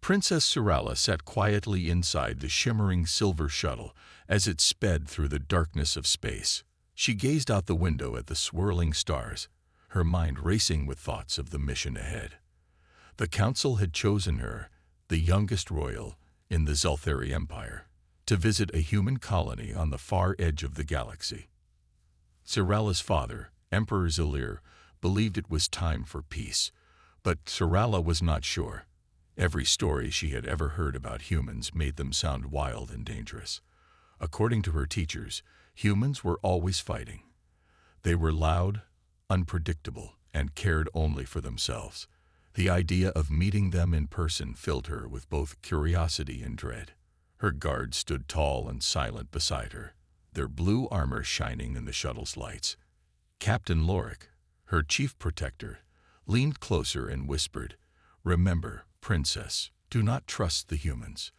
Princess Sorala sat quietly inside the shimmering silver shuttle as it sped through the darkness of space. She gazed out the window at the swirling stars, her mind racing with thoughts of the mission ahead. The council had chosen her, the youngest royal in the Zelthari Empire, to visit a human colony on the far edge of the galaxy. Sorala's father, Emperor Zelir, believed it was time for peace, but Sorala was not sure. Every story she had ever heard about humans made them sound wild and dangerous. According to her teachers, humans were always fighting. They were loud, unpredictable, and cared only for themselves. The idea of meeting them in person filled her with both curiosity and dread. Her guards stood tall and silent beside her, their blue armor shining in the shuttle's lights. Captain Lorik, her chief protector, leaned closer and whispered, "Remember, Princess, do not trust the humans.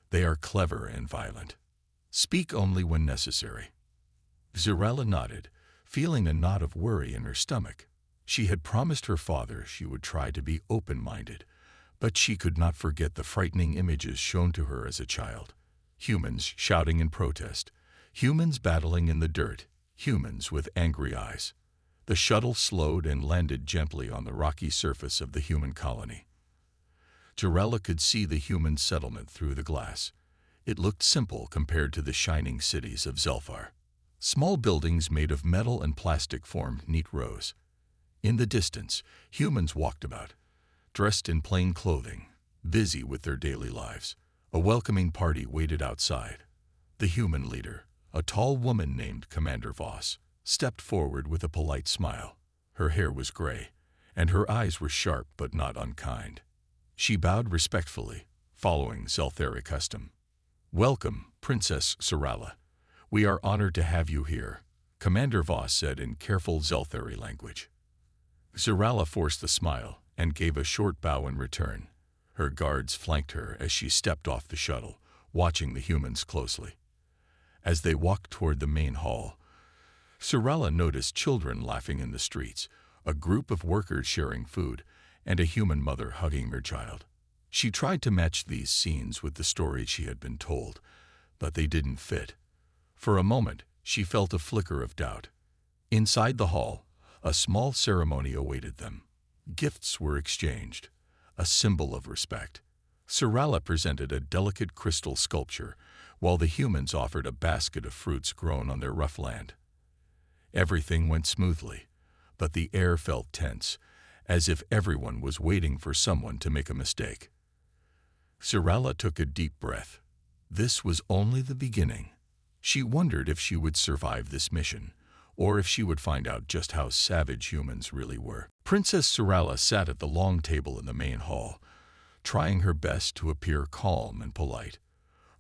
They are clever and violent. Speak only when necessary." Sorala nodded, feeling a knot of worry in her stomach. She had promised her father she would try to be open-minded, but she could not forget the frightening images shown to her as a child. Humans shouting in protest, humans battling in the dirt, humans with angry eyes. The shuttle slowed and landed gently on the rocky surface of the human colony. Sorala could see the human settlement through the glass. It looked simple compared to the shining cities of Zelfar. Small buildings made of metal and plastic formed neat rows. In the distance, humans walked about, dressed in plain clothing, busy with their daily lives. A welcoming party waited outside. The human leader, a tall woman named Commander Voss, stepped forward with a polite smile. Her hair was gray, and her eyes were sharp but not unkind. She bowed respectfully, following Zelthari custom. "Welcome, Princess Sorala. We are honored to have you here," Commander Voss said in careful Zelthari language. Sorala forced a smile and gave a short bow in return. Her guards flanked her as she stepped off the shuttle, watching the humans closely. As they walked toward the main hall, Sorala noticed children laughing in the streets, a group of workers sharing food, and a human mother hugging her child. She tried to match these scenes with the stories she had been told, but they didn't fit. For a moment, she felt a flicker of doubt. Inside the hall, a small ceremony awaited them. Gifts were exchanged, a symbol of respect. Sorala presented a delicate crystal sculpture, while the humans offered a basket of fruits grown on their rough land. Everything went smoothly, but the air felt tense, as if everyone was waiting for someone to make a mistake. Sorala took a deep breath. This was only the beginning. She wondered if she would survive this mission, or if she would find out just how savage humans really were. Princess Sorala sat at the long table in the main hall, trying her best to appear calm and polite.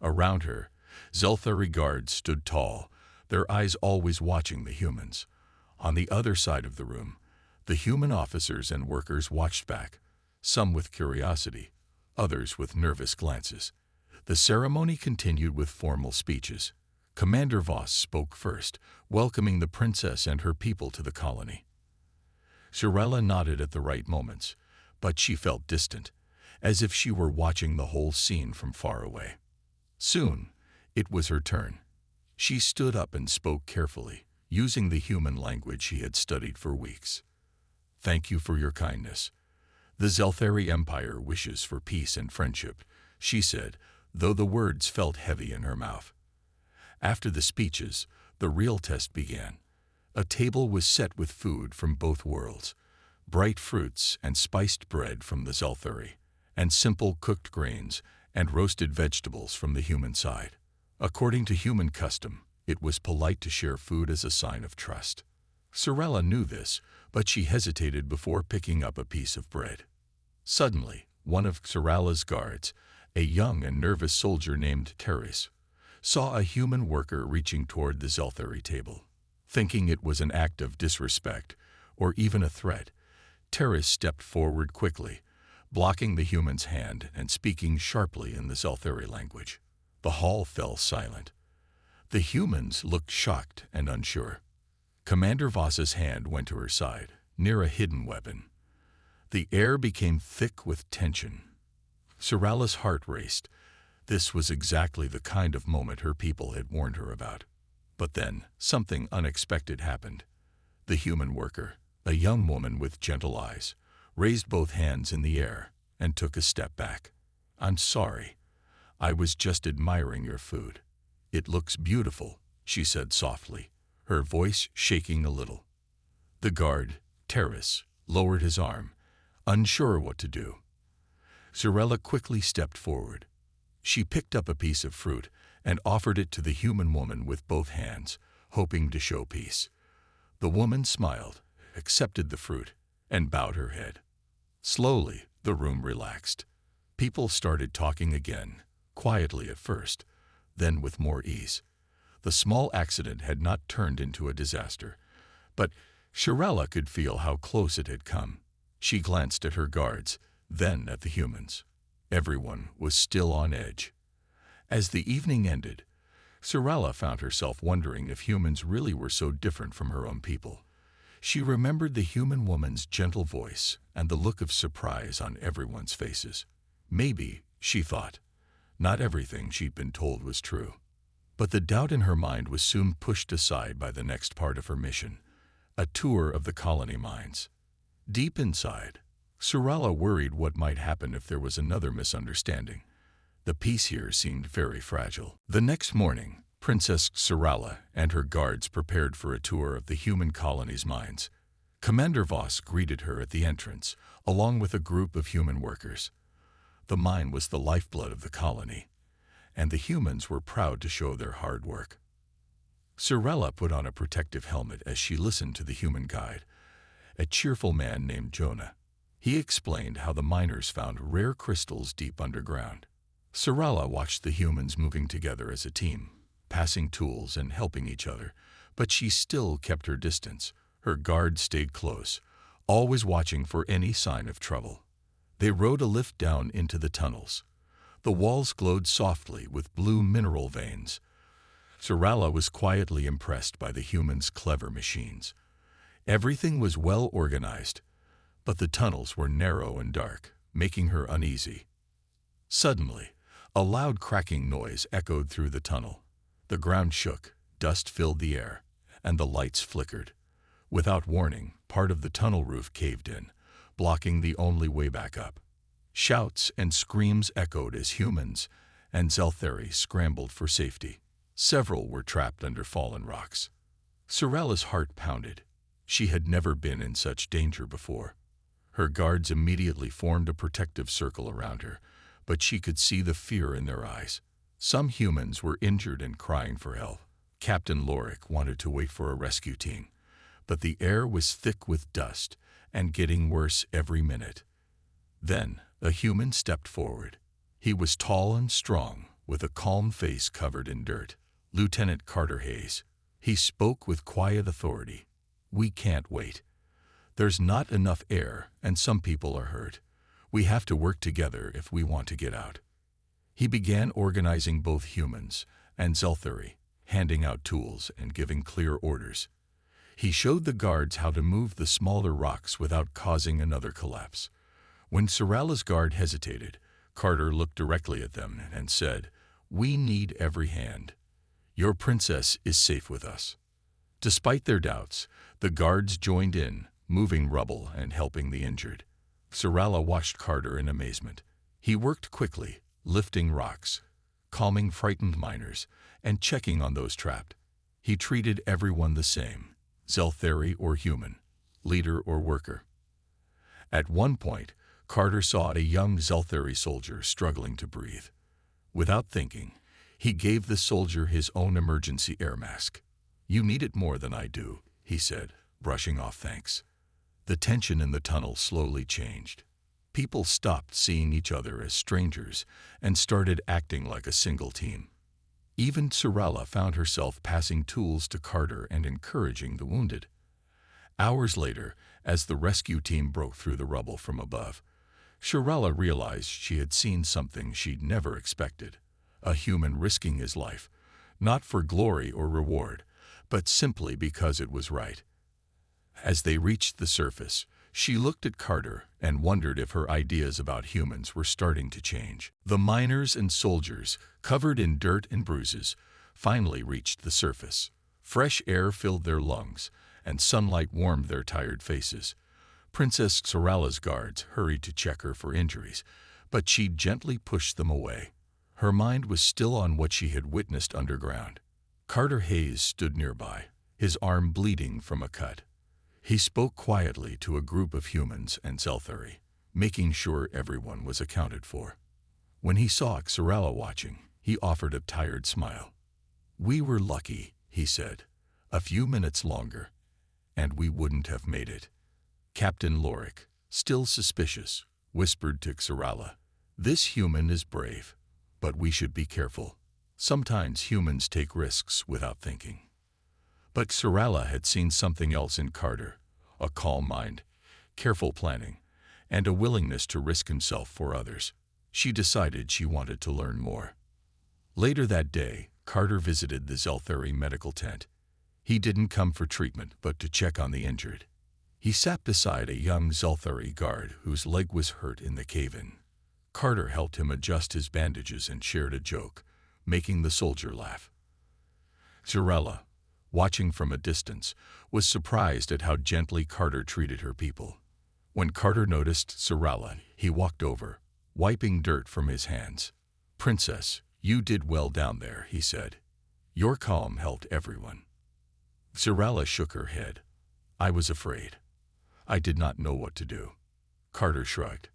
Around her, Zelthari guards stood tall, their eyes always watching the humans. On the other side of the room, the human officers and workers watched back, some with curiosity, others with nervous glances. The ceremony continued with formal speeches. Commander Voss spoke first, welcoming the princess and her people to the colony. Sorala nodded at the right moments, but she felt distant, as if she were watching the whole scene from far away. Soon, it was her turn. She stood up and spoke carefully, using the human language she had studied for weeks. "Thank you for your kindness. The Zelthari Empire wishes for peace and friendship," she said, though the words felt heavy in her mouth. After the speeches, the real test began. A table was set with food from both worlds, bright fruits and spiced bread from the Zelthari, and simple cooked grains and roasted vegetables from the human side. According to human custom, it was polite to share food as a sign of trust. Sorala knew this, but she hesitated before picking up a piece of bread. Suddenly, one of Sorala's guards, a young and nervous soldier named Teres, saw a human worker reaching toward the Zelthari table. Thinking it was an act of disrespect, or even a threat, Teres stepped forward quickly, blocking the human's hand and speaking sharply in the Zelthari language. The hall fell silent. The humans looked shocked and unsure. Commander Voss's hand went to her side, near a hidden weapon. The air became thick with tension. Sorala's heart raced. This was exactly the kind of moment her people had warned her about. But then, something unexpected happened. The human worker, a young woman with gentle eyes, raised both hands in the air and took a step back. "I'm sorry. I was just admiring your food. It looks beautiful," she said softly, her voice shaking a little. The guard, Terrace, lowered his arm, unsure what to do. Sorella quickly stepped forward. She picked up a piece of fruit and offered it to the human woman with both hands, hoping to show peace. The woman smiled, accepted the fruit, and bowed her head. Slowly, the room relaxed. People started talking again, quietly at first, then with more ease. The small accident had not turned into a disaster, but Sorella could feel how close it had come. She glanced at her guards, then at the humans. Everyone was still on edge. As the evening ended, Sorella found herself wondering if humans really were so different from her own people. She remembered the human woman's gentle voice and the look of surprise on everyone's faces. Maybe, she thought, not everything she'd been told was true. But the doubt in her mind was soon pushed aside by the next part of her mission, a tour of the colony mines. Deep inside, Sorella worried what might happen if there was another misunderstanding. The peace here seemed very fragile. The next morning, Princess Sorella and her guards prepared for a tour of the human colony's mines. Commander Voss greeted her at the entrance, along with a group of human workers. The mine was the lifeblood of the colony, and the humans were proud to show their hard work. Sorella put on a protective helmet as she listened to the human guide, a cheerful man named Jonah. He explained how the miners found rare crystals deep underground. Sorella watched the humans moving together as a team, passing tools and helping each other, but she still kept her distance. Her guards stayed close, always watching for any sign of trouble. They rode a lift down into the tunnels. The walls glowed softly with blue mineral veins. Sorella was quietly impressed by the humans' clever machines. Everything was well organized, but the tunnels were narrow and dark, making her uneasy. Suddenly, a loud cracking noise echoed through the tunnel. The ground shook, dust filled the air, and the lights flickered. Without warning, part of the tunnel roof caved in, blocking the only way back up. Shouts and screams echoed as humans and Zeltheri scrambled for safety. Several were trapped under fallen rocks. Sorella's heart pounded. She had never been in such danger before. Her guards immediately formed a protective circle around her, but she could see the fear in their eyes. Some humans were injured and crying for help. Captain Lorik wanted to wait for a rescue team, but the air was thick with dust and getting worse every minute. Then, a human stepped forward. He was tall and strong, with a calm face covered in dirt. Lieutenant Carter Hayes. He spoke with quiet authority. "We can't wait. There's not enough air, and some people are hurt. We have to work together if we want to get out." He began organizing both humans and Zeltheri, handing out tools and giving clear orders. He showed the guards how to move the smaller rocks without causing another collapse. When Sorella's guard hesitated, Carter looked directly at them and said, "We need every hand. Your princess is safe with us." Despite their doubts, the guards joined in, moving rubble and helping the injured. Sorella watched Carter in amazement. He worked quickly, lifting rocks, calming frightened miners, and checking on those trapped. He treated everyone the same, Zeltheri or human, leader or worker. At one point, Carter saw a young Zeltheri soldier struggling to breathe. Without thinking, he gave the soldier his own emergency air mask. "You need it more than I do," he said, brushing off thanks. The tension in the tunnel slowly changed. People stopped seeing each other as strangers and started acting like a single team. Even Sorella found herself passing tools to Carter and encouraging the wounded. Hours later, as the rescue team broke through the rubble from above, Sorella realized she had seen something she'd never expected. A human risking his life, not for glory or reward, but simply because it was right. As they reached the surface, She looked at Carter and wondered if her ideas about humans were starting to change. The miners and soldiers, covered in dirt and bruises, finally reached the surface. Fresh air filled their lungs, and sunlight warmed their tired faces. Princess Xaralla's guards hurried to check her for injuries, but she gently pushed them away. Her mind was still on what she had witnessed underground. Carter Hayes stood nearby, his arm bleeding from a cut. He spoke quietly to a group of humans and Zelthari, making sure everyone was accounted for. When he saw Xaralla watching, he offered a tired smile. "We were lucky," he said. "A few minutes longer, and we wouldn't have made it." Captain Lorik, still suspicious, whispered to Xaralla, "This human is brave, but we should be careful. Sometimes humans take risks without thinking." But Xaralla had seen something else in Carter, a calm mind, careful planning, and a willingness to risk himself for others. She decided she wanted to learn more. Later that day, Carter visited the Zelthari medical tent. He didn't come for treatment, but to check on the injured. He sat beside a young Zelthari guard whose leg was hurt in the cave-in. Carter helped him adjust his bandages and shared a joke, making the soldier laugh. Xaralla, watching from a distance, was surprised at how gently Carter treated her people. When Carter noticed Xaralla, he walked over, wiping dirt from his hands. "Princess, you did well down there," he said. "Your calm helped everyone." Xaralla shook her head. "I was afraid. I did not know what to do." Carter shrugged.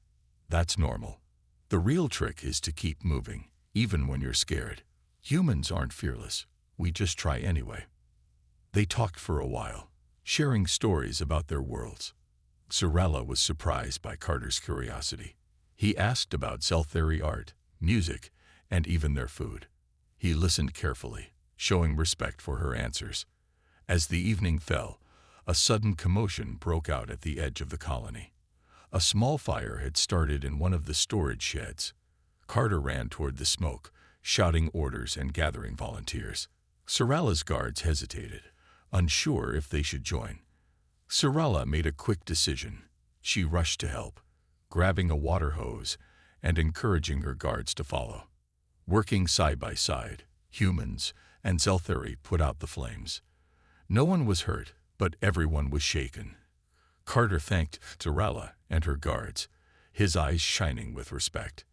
"That's normal. The real trick is to keep moving, even when you're scared. Humans aren't fearless. We just try anyway." They talked for a while, sharing stories about their worlds. Xaralla was surprised by Carter's curiosity. He asked about Zelthari art, music, and even their food. He listened carefully, showing respect for her answers. As the evening fell, a sudden commotion broke out at the edge of the colony. A small fire had started in one of the storage sheds. Carter ran toward the smoke, shouting orders and gathering volunteers. Xaralla's guards hesitated, unsure if they should join. Xaralla made a quick decision. She rushed to help, grabbing a water hose and encouraging her guards to follow. Working side by side, humans and Zelthari put out the flames. No one was hurt, but everyone was shaken. Carter thanked Xaralla and her guards, his eyes shining with respect.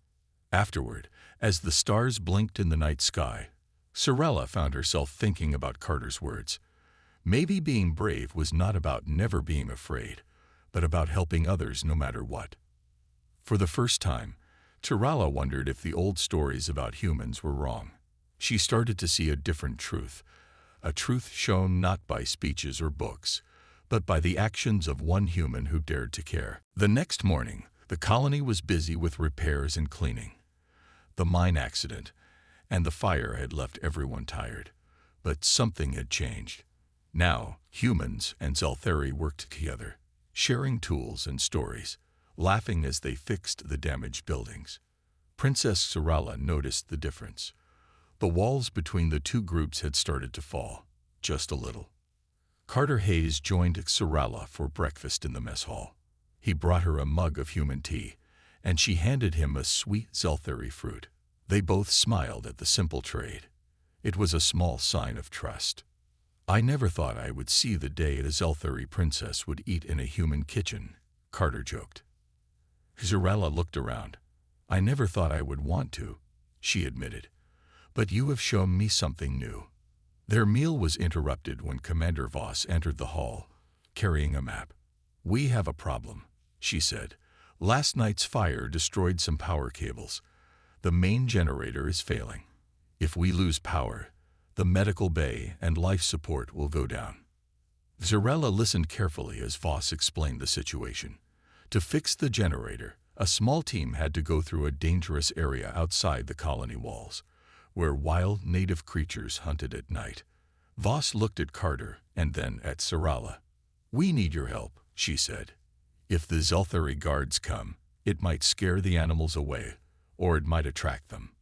Afterward, as the stars blinked in the night sky, Xaralla found herself thinking about Carter's words. Maybe being brave was not about never being afraid, but about helping others no matter what. For the first time, Xaralla wondered if the old stories about humans were wrong. She started to see a different truth, a truth shown not by speeches or books, but by the actions of one human who dared to care. The next morning, the colony was busy with repairs and cleaning. The mine accident and the fire had left everyone tired, but something had changed. Now, humans and Zelthari worked together, sharing tools and stories, laughing as they fixed the damaged buildings. Princess Xaralla noticed the difference. The walls between the two groups had started to fall, just a little. Carter Hayes joined Xaralla for breakfast in the mess hall. He brought her a mug of human tea, and she handed him a sweet Zelthari fruit. They both smiled at the simple trade. It was a small sign of trust. "I never thought I would see the day a Zelthari princess would eat in a human kitchen," Carter joked. Xaralla looked around. "I never thought I would want to," she admitted. "But you have shown me something new." Their meal was interrupted when Commander Voss entered the hall, carrying a map. "We have a problem," she said. "Last night's fire destroyed some power cables. The main generator is failing. If we lose power, the medical bay and life support will go down." Xaralla listened carefully as Voss explained the situation. To fix the generator, a small team had to go through a dangerous area outside the colony walls, where wild native creatures hunted at night. Voss looked at Carter and then at Xaralla. "We need your help," she said. "If the Zelthari guards come, it might scare the animals away, or it might attract them."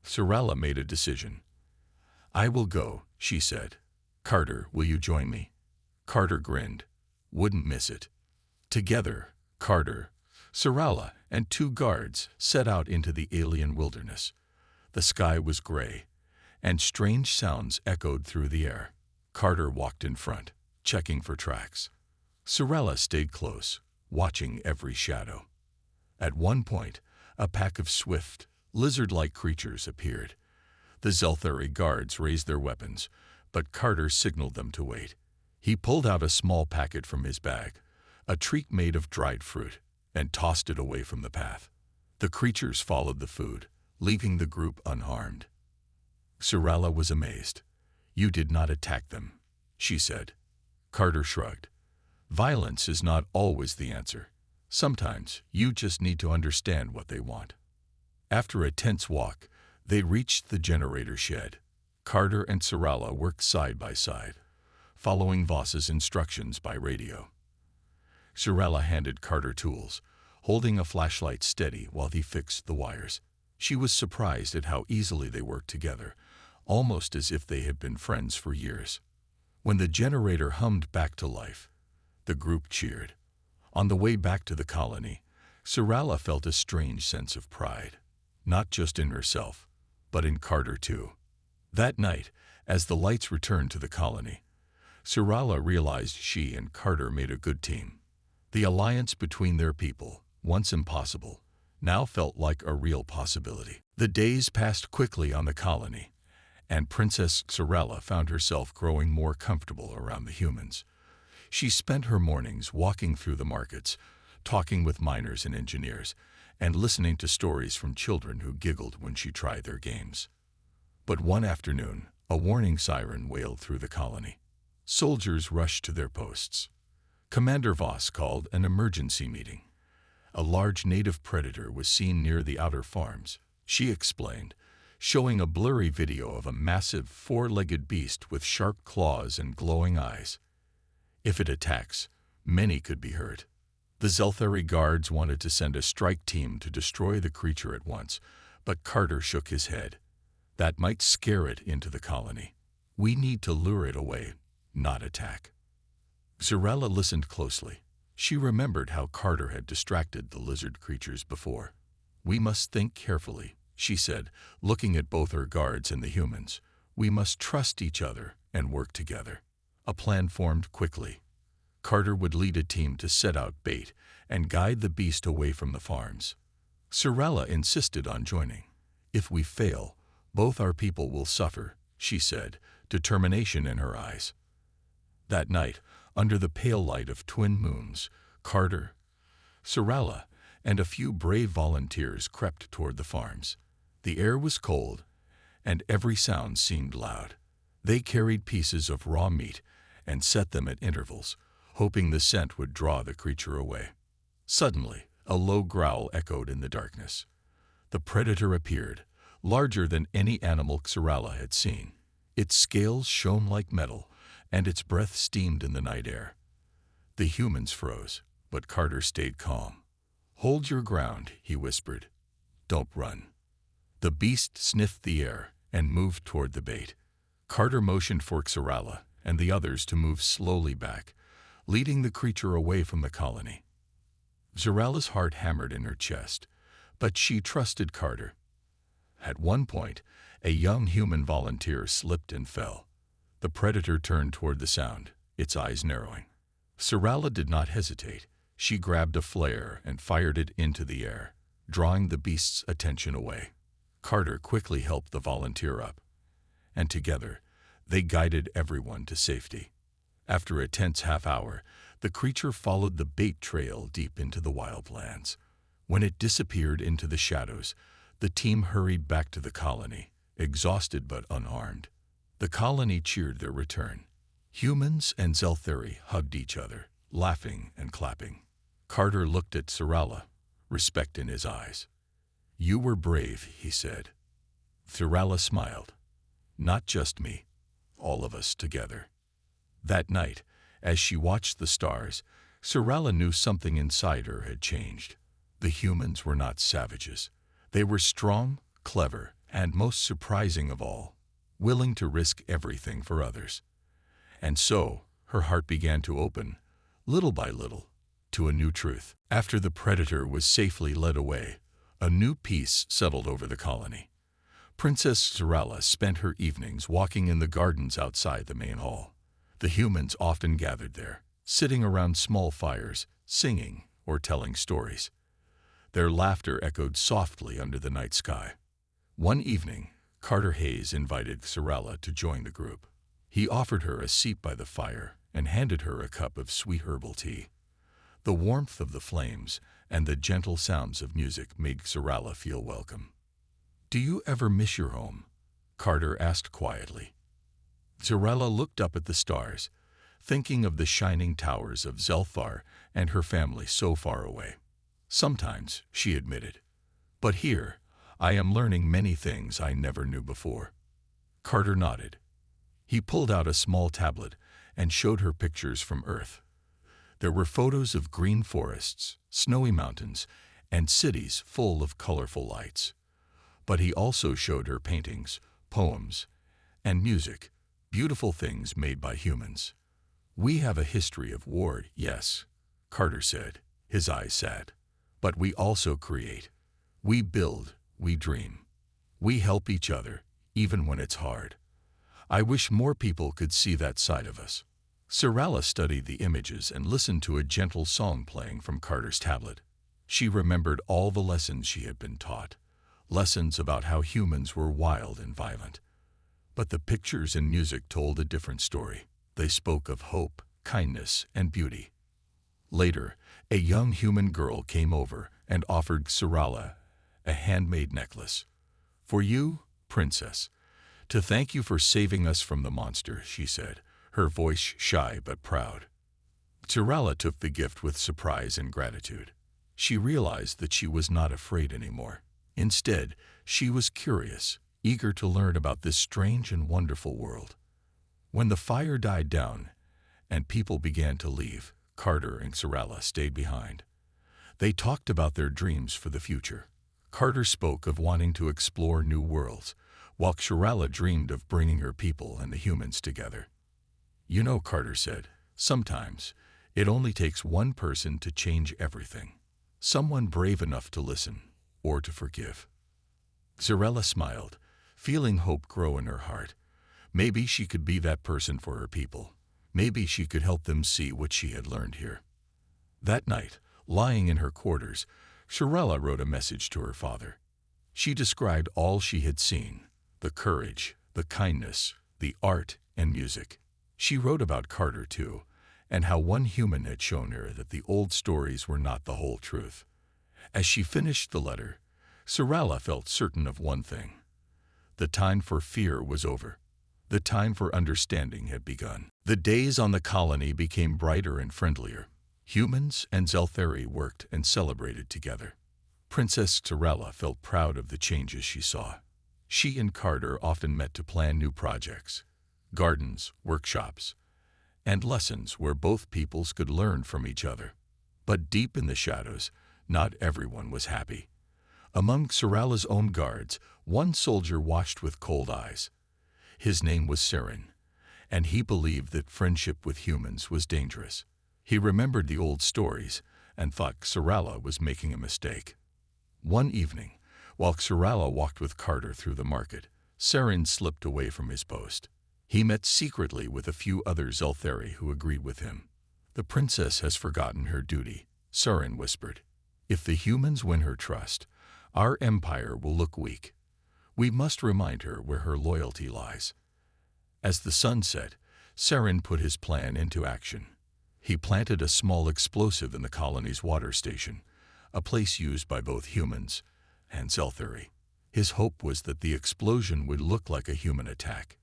Xaralla made a decision. "I will go," she said. "Carter, will you join me?" Carter grinned. "Wouldn't miss it." Together, Carter, Sarala, and 2 guards set out into the alien wilderness. The sky was gray, and strange sounds echoed through the air. Carter walked in front, checking for tracks. Sarala stayed close, watching every shadow. At one point, a pack of swift, lizard-like creatures appeared. The Zelthari guards raised their weapons, but Carter signaled them to wait. He pulled out a small packet from his bag, a treat made of dried fruit, and tossed it away from the path. The creatures followed the food, leaving the group unharmed. Sarala was amazed. "You did not attack them," she said. Carter shrugged. "Violence is not always the answer. Sometimes you just need to understand what they want." After a tense walk, they reached the generator shed. Carter and Sarala worked side by side, following Voss's instructions by radio. Sarala handed Carter tools, holding a flashlight steady while he fixed the wires. She was surprised at how easily they worked together, almost as if they had been friends for years. When the generator hummed back to life, the group cheered. On the way back to the colony, Sarala felt a strange sense of pride, not just in herself, but in Carter too. That night, as the lights returned to the colony, Sarala realized she and Carter made a good team. The alliance between their people, once impossible, now felt like a real possibility. The days passed quickly on the colony, and Princess Sarala found herself growing more comfortable around the humans. She spent her mornings walking through the markets, talking with miners and engineers, and listening to stories from children who giggled when she tried their games. But one afternoon, a warning siren wailed through the colony. Soldiers rushed to their posts. Commander Voss called an emergency meeting. A large native predator was seen near the outer farms, she explained, showing a blurry video of a massive 4-legged beast with sharp claws and glowing eyes. If it attacks, many could be hurt. The Zelthari guards wanted to send a strike team to destroy the creature at once, but Carter shook his head. That might scare it into the colony. We need to lure it away, not attack. Sarala listened closely. She remembered how Carter had distracted the lizard creatures before. "We must think carefully," she said, looking at both her guards and the humans. "We must trust each other and work together." A plan formed quickly. Carter would lead a team to set out bait and guide the beast away from the farms. Sarala insisted on joining. "If we fail, both our people will suffer," she said, determination in her eyes. That night, under the pale light of twin moons, Carter, Sarala, and a few brave volunteers crept toward the farms. The air was cold, and every sound seemed loud. They carried pieces of raw meat and set them at intervals, hoping the scent would draw the creature away. Suddenly, a low growl echoed in the darkness. The predator appeared, larger than any animal Sarala had seen. Its scales shone like metal, and its breath steamed in the night air. The humans froze, but Carter stayed calm. "Hold your ground," he whispered. "Don't run." The beast sniffed the air and moved toward the bait. Carter motioned for Sarala and the others to move slowly back, leading the creature away from the colony. Sarala's heart hammered in her chest, but she trusted Carter. At one point, a young human volunteer slipped and fell. The predator turned toward the sound, its eyes narrowing. Sarala did not hesitate. She grabbed a flare and fired it into the air, drawing the beast's attention away. Carter quickly helped the volunteer up, and together, they guided everyone to safety. After a tense half-hour, the creature followed the bait trail deep into the wildlands. When it disappeared into the shadows, the team hurried back to the colony, exhausted but unharmed. The colony cheered their return. Humans and Zelthari hugged each other, laughing and clapping. Carter looked at Sarala, respect in his eyes. "You were brave," he said. Sarala smiled. "Not just me, all of us together." That night, as she watched the stars, Sarala knew something inside her had changed. The humans were not savages. They were strong, clever, and most surprising of all, willing to risk everything for others. And so, her heart began to open, little by little. to a new truth. After the predator was safely led away, a new peace settled over the colony. Princess Sorella spent her evenings walking in the gardens outside the main hall. The humans often gathered there, sitting around small fires, singing or telling stories. Their laughter echoed softly under the night sky. One evening, Carter Hayes invited Sorella to join the group. He offered her a seat by the fire and handed her a cup of sweet herbal tea. The warmth of the flames and the gentle sounds of music made Sorella feel welcome. "Do you ever miss your home?" Carter asked quietly. Sorella looked up at the stars, thinking of the shining towers of Zelfar and her family so far away. "Sometimes," she admitted, "but here, I am learning many things I never knew before." Carter nodded. He pulled out a small tablet and showed her pictures from Earth. There were photos of green forests, snowy mountains, and cities full of colorful lights. But he also showed her paintings, poems, and music, beautiful things made by humans. "We have a history of war, yes," Carter said, his eyes sad. "But we also create. We build, we dream. We help each other, even when it's hard. I wish more people could see that side of us." Sorella studied the images and listened to a gentle song playing from Carter's tablet. She remembered all the lessons she had been taught, lessons about how humans were wild and violent. But the pictures and music told a different story. They spoke of hope, kindness, and beauty. Later, a young human girl came over and offered Sorella a handmade necklace. "For you, princess, to thank you for saving us from the monster," she said, her voice shy but proud. Sorella took the gift with surprise and gratitude. She realized that she was not afraid anymore. Instead, she was curious, eager to learn about this strange and wonderful world. When the fire died down and people began to leave, Carter and Sorella stayed behind. They talked about their dreams for the future. Carter spoke of wanting to explore new worlds, while Sorella dreamed of bringing her people and the humans together. "You know," Carter said, "sometimes it only takes one person to change everything. Someone brave enough to listen or to forgive." Sorella smiled, feeling hope grow in her heart. Maybe she could be that person for her people. Maybe she could help them see what she had learned here. That night, lying in her quarters, Sorella wrote a message to her father. She described all she had seen, the courage, the kindness, the art, and music. She wrote about Carter, too, and how one human had shown her that the old stories were not the whole truth. As she finished the letter, Sorella felt certain of one thing. The time for fear was over. The time for understanding had begun. The days on the colony became brighter and friendlier. Humans and Zelthari worked and celebrated together. Princess Sorella felt proud of the changes she saw. She and Carter often met to plan new projects, gardens, workshops, and lessons where both peoples could learn from each other. But deep in the shadows, not everyone was happy. Among Sorella's own guards, one soldier watched with cold eyes. His name was Saren, and he believed that friendship with humans was dangerous. He remembered the old stories and thought Sorella was making a mistake. One evening, while Sorella walked with Carter through the market, Saren slipped away from his post. He met secretly with a few other Zelthari who agreed with him. "The princess has forgotten her duty," Saren whispered. "If the humans win her trust, our empire will look weak. We must remind her where her loyalty lies." As the sun set, Saren put his plan into action. He planted a small explosive in the colony's water station, a place used by both humans and Zelthari. His hope was that the explosion would look like a human attack.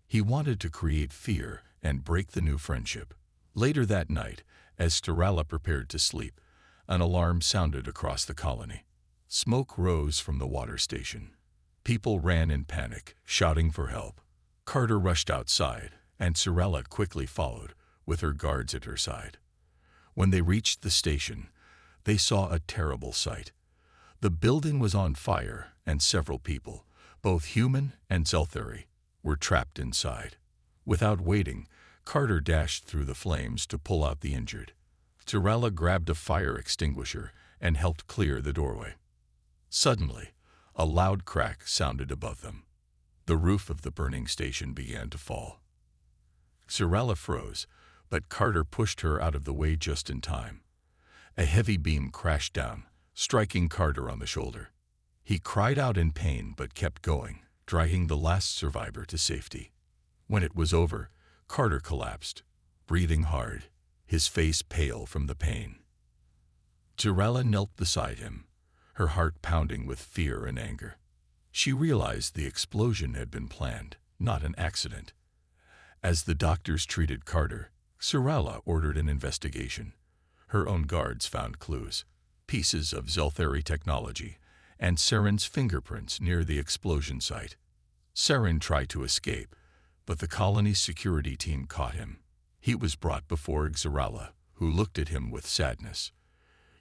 He wanted to create fear and break the new friendship. Later that night, as Sorella prepared to sleep, an alarm sounded across the colony. Smoke rose from the water station. People ran in panic, shouting for help. Carter rushed outside, and Sorella quickly followed, with her guards at her side. When they reached the station, they saw a terrible sight. The building was on fire, and several people, both human and Zelthari, were trapped inside. Without waiting, Carter dashed through the flames to pull out the injured. Tirella grabbed a fire extinguisher and helped clear the doorway. Suddenly, a loud crack sounded above them. The roof of the burning station began to fall. Tirella froze, but Carter pushed her out of the way just in time. A heavy beam crashed down, striking Carter on the shoulder. He cried out in pain but kept going, dragging the last survivor to safety. When it was over, Carter collapsed, breathing hard, his face pale from the pain. Tirella knelt beside him, her heart pounding with fear and anger. She realized the explosion had been planned, not an accident. As the doctors treated Carter, Tirella ordered an investigation. Her own guards found clues, pieces of Zeltheri technology, and Saren's fingerprints near the explosion site. Saren tried to escape, but the colony's security team caught him. He was brought before Tirella, who looked at him with sadness.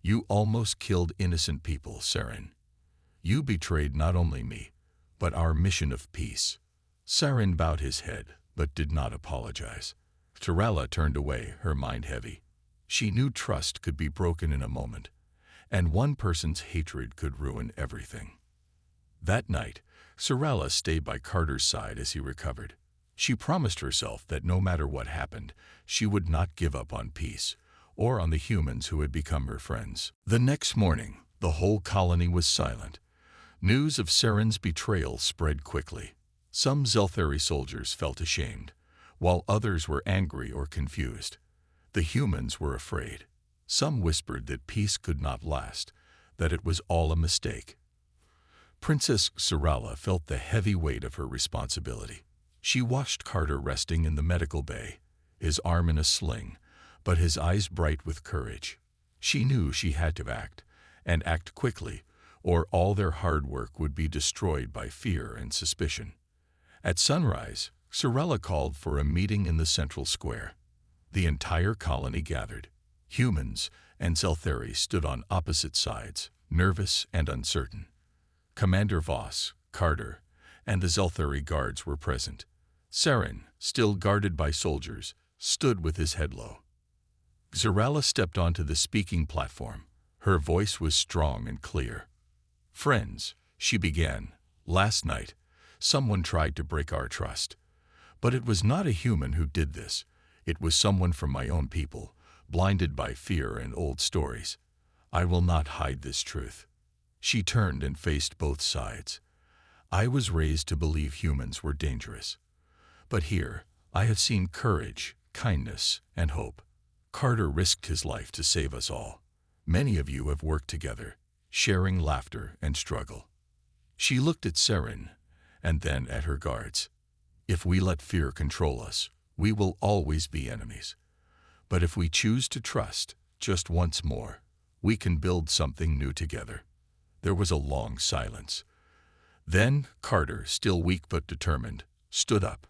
"You almost killed innocent people, Saren. You betrayed not only me, but our mission of peace." Saren bowed his head, but did not apologize. Tirella turned away, her mind heavy. She knew trust could be broken in a moment, and one person's hatred could ruin everything. That night, Tirella stayed by Carter's side as he recovered. She promised herself that no matter what happened, she would not give up on peace, or on the humans who had become her friends. The next morning, the whole colony was silent. News of Saren's betrayal spread quickly. Some Zeltheri soldiers felt ashamed, while others were angry or confused. The humans were afraid. Some whispered that peace could not last, that it was all a mistake. Princess Tirella felt the heavy weight of her responsibility. She watched Carter resting in the medical bay, his arm in a sling, but his eyes bright with courage. She knew she had to act, and act quickly, or all their hard work would be destroyed by fear and suspicion. At sunrise, Tirella called for a meeting in the central square. The entire colony gathered. Humans and Zeltheri stood on opposite sides, nervous and uncertain. Commander Voss, Carter, and the Zeltheri guards were present. Saren, still guarded by soldiers, stood with his head low. Tirella stepped onto the speaking platform. Her voice was strong and clear. "Friends," she began, "last night, someone tried to break our trust. But it was not a human who did this. It was someone from my own people, blinded by fear and old stories. I will not hide this truth." She turned and faced both sides. "I was raised to believe humans were dangerous. But here, I have seen courage, kindness, and hope. Carter risked his life to save us all. Many of you have worked together, sharing laughter and struggle." She looked at Saren, and then at her guards. "If we let fear control us, we will always be enemies. But if we choose to trust, just once more, we can build something new together." There was a long silence. Then Carter, still weak but determined, stood up.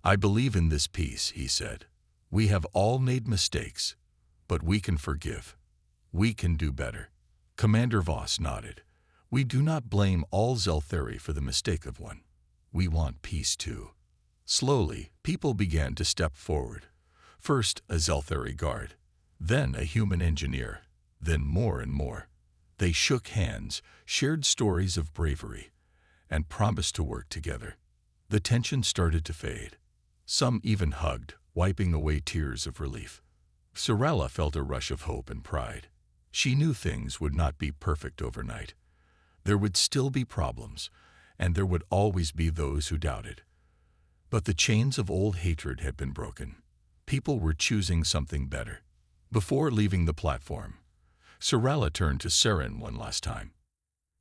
"I believe in this peace," he said. "We have all made mistakes, but we can forgive. We can do better." Commander Voss nodded. "We do not blame all Zeltheri for the mistake of one. We want peace too." Slowly, people began to step forward. First a Zeltheri guard, then a human engineer, then more and more. They shook hands, shared stories of bravery, and promised to work together. The tension started to fade. Some even hugged, wiping away tears of relief. Tirella felt a rush of hope and pride. She knew things would not be perfect overnight. There would still be problems, and there would always be those who doubted. But the chains of old hatred had been broken. People were choosing something better. Before leaving the platform, Tirella turned to Saren one last time.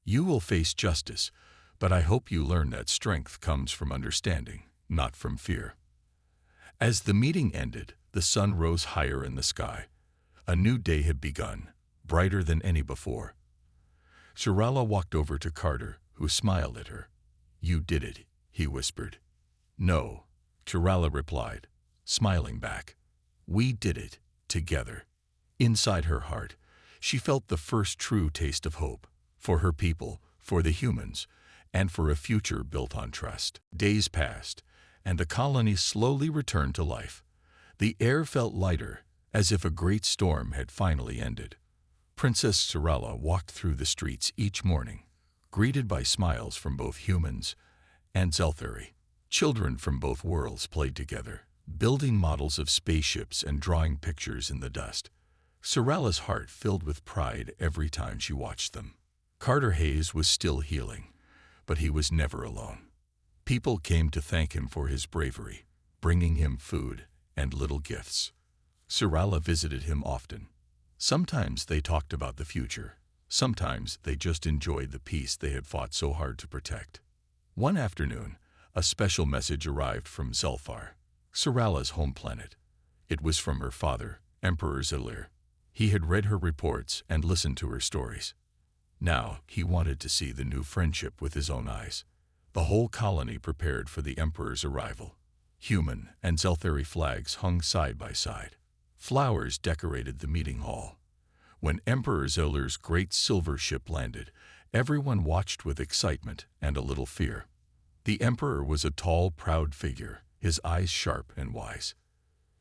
"You will face justice, but I hope you learn that strength comes from understanding, not from fear." As the meeting ended, the sun rose higher in the sky. A new day had begun, brighter than any before. Tirella walked over to Carter, who smiled at her. "You did it," he whispered. "No," Tirella replied, smiling back. "We did it, together." Inside her heart, she felt the first true taste of hope, for her people, for the humans, and for a future built on trust. Days passed, and the colony slowly returned to life. The air felt lighter, as if a great storm had finally ended. Princess Sorella walked through the streets each morning, greeted by smiles from both humans and Zelthari. Children from both worlds played together, building models of spaceships and drawing pictures in the dust. Sorella's heart filled with pride every time she watched them. Carter Hayes was still healing, but he was never alone. People came to thank him for his bravery, bringing him food and little gifts. Sorella visited him often. Sometimes they talked about the future. Sometimes they just enjoyed the peace they had fought so hard to protect. One afternoon, a special message arrived from Zelfar, Sorella's home planet. It was from her father, Emperor Zelir. He had read her reports and listened to her stories. Now he wanted to see the new friendship with his own eyes. The whole colony prepared for the Emperor's arrival. Human and Zelthari flags hung side by side. Flowers decorated the meeting hall. When Emperor Zelir's great silver ship landed, everyone watched with excitement and a little fear. The Emperor was a tall, proud figure, his eyes sharp and wise.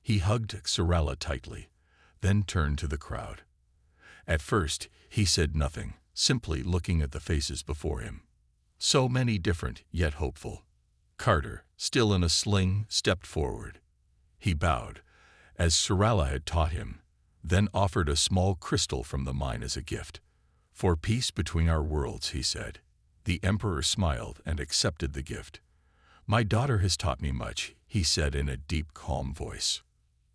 He hugged Sorella tightly, then turned to the crowd. At first, he said nothing, simply looking at the faces before him. So many different, yet hopeful. Carter, still in a sling, stepped forward. He bowed, as Sorella had taught him, then offered a small crystal from the mine as a gift. "For peace between our worlds," he said. The Emperor smiled and accepted the gift. "My daughter has taught me much," he said in a deep, calm voice.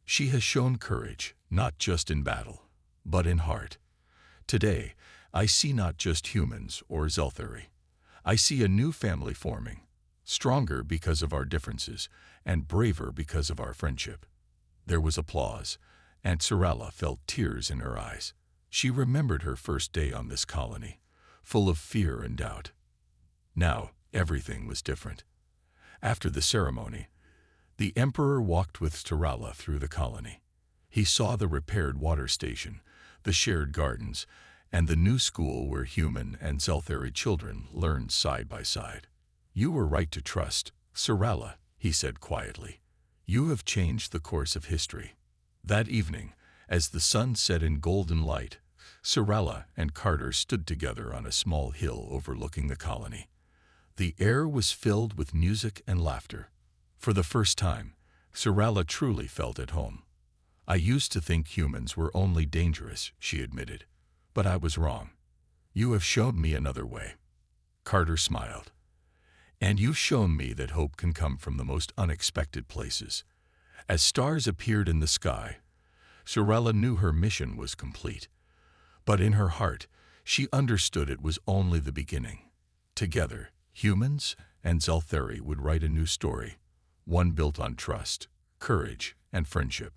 "She has shown courage, not just in battle, but in heart. Today, I see not just humans or Zelthari. I see a new family forming, stronger because of our differences and braver because of our friendship." There was applause, and Sorella felt tears in her eyes. She remembered her first day on this colony, full of fear and doubt. Now, everything was different. After the ceremony, the Emperor walked with Sorella through the colony. He saw the repaired water station, the shared gardens, and the new school where human and Zelthari children learned side by side. "You were right to trust, Sorella," he said quietly. "You have changed the course of history." That evening, as the sun set in golden light, Sorella and Carter stood together on a small hill overlooking the colony. The air was filled with music and laughter. For the first time, Sorella truly felt at home. "I used to think humans were only dangerous," she admitted, "but I was wrong. You have shown me another way." Carter smiled. "And you've shown me that hope can come from the most unexpected places." As stars appeared in the sky, Sorella knew her mission was complete. But in her heart, she understood it was only the beginning. Together, humans and Zelthari would write a new story, one built on trust, courage, and friendship.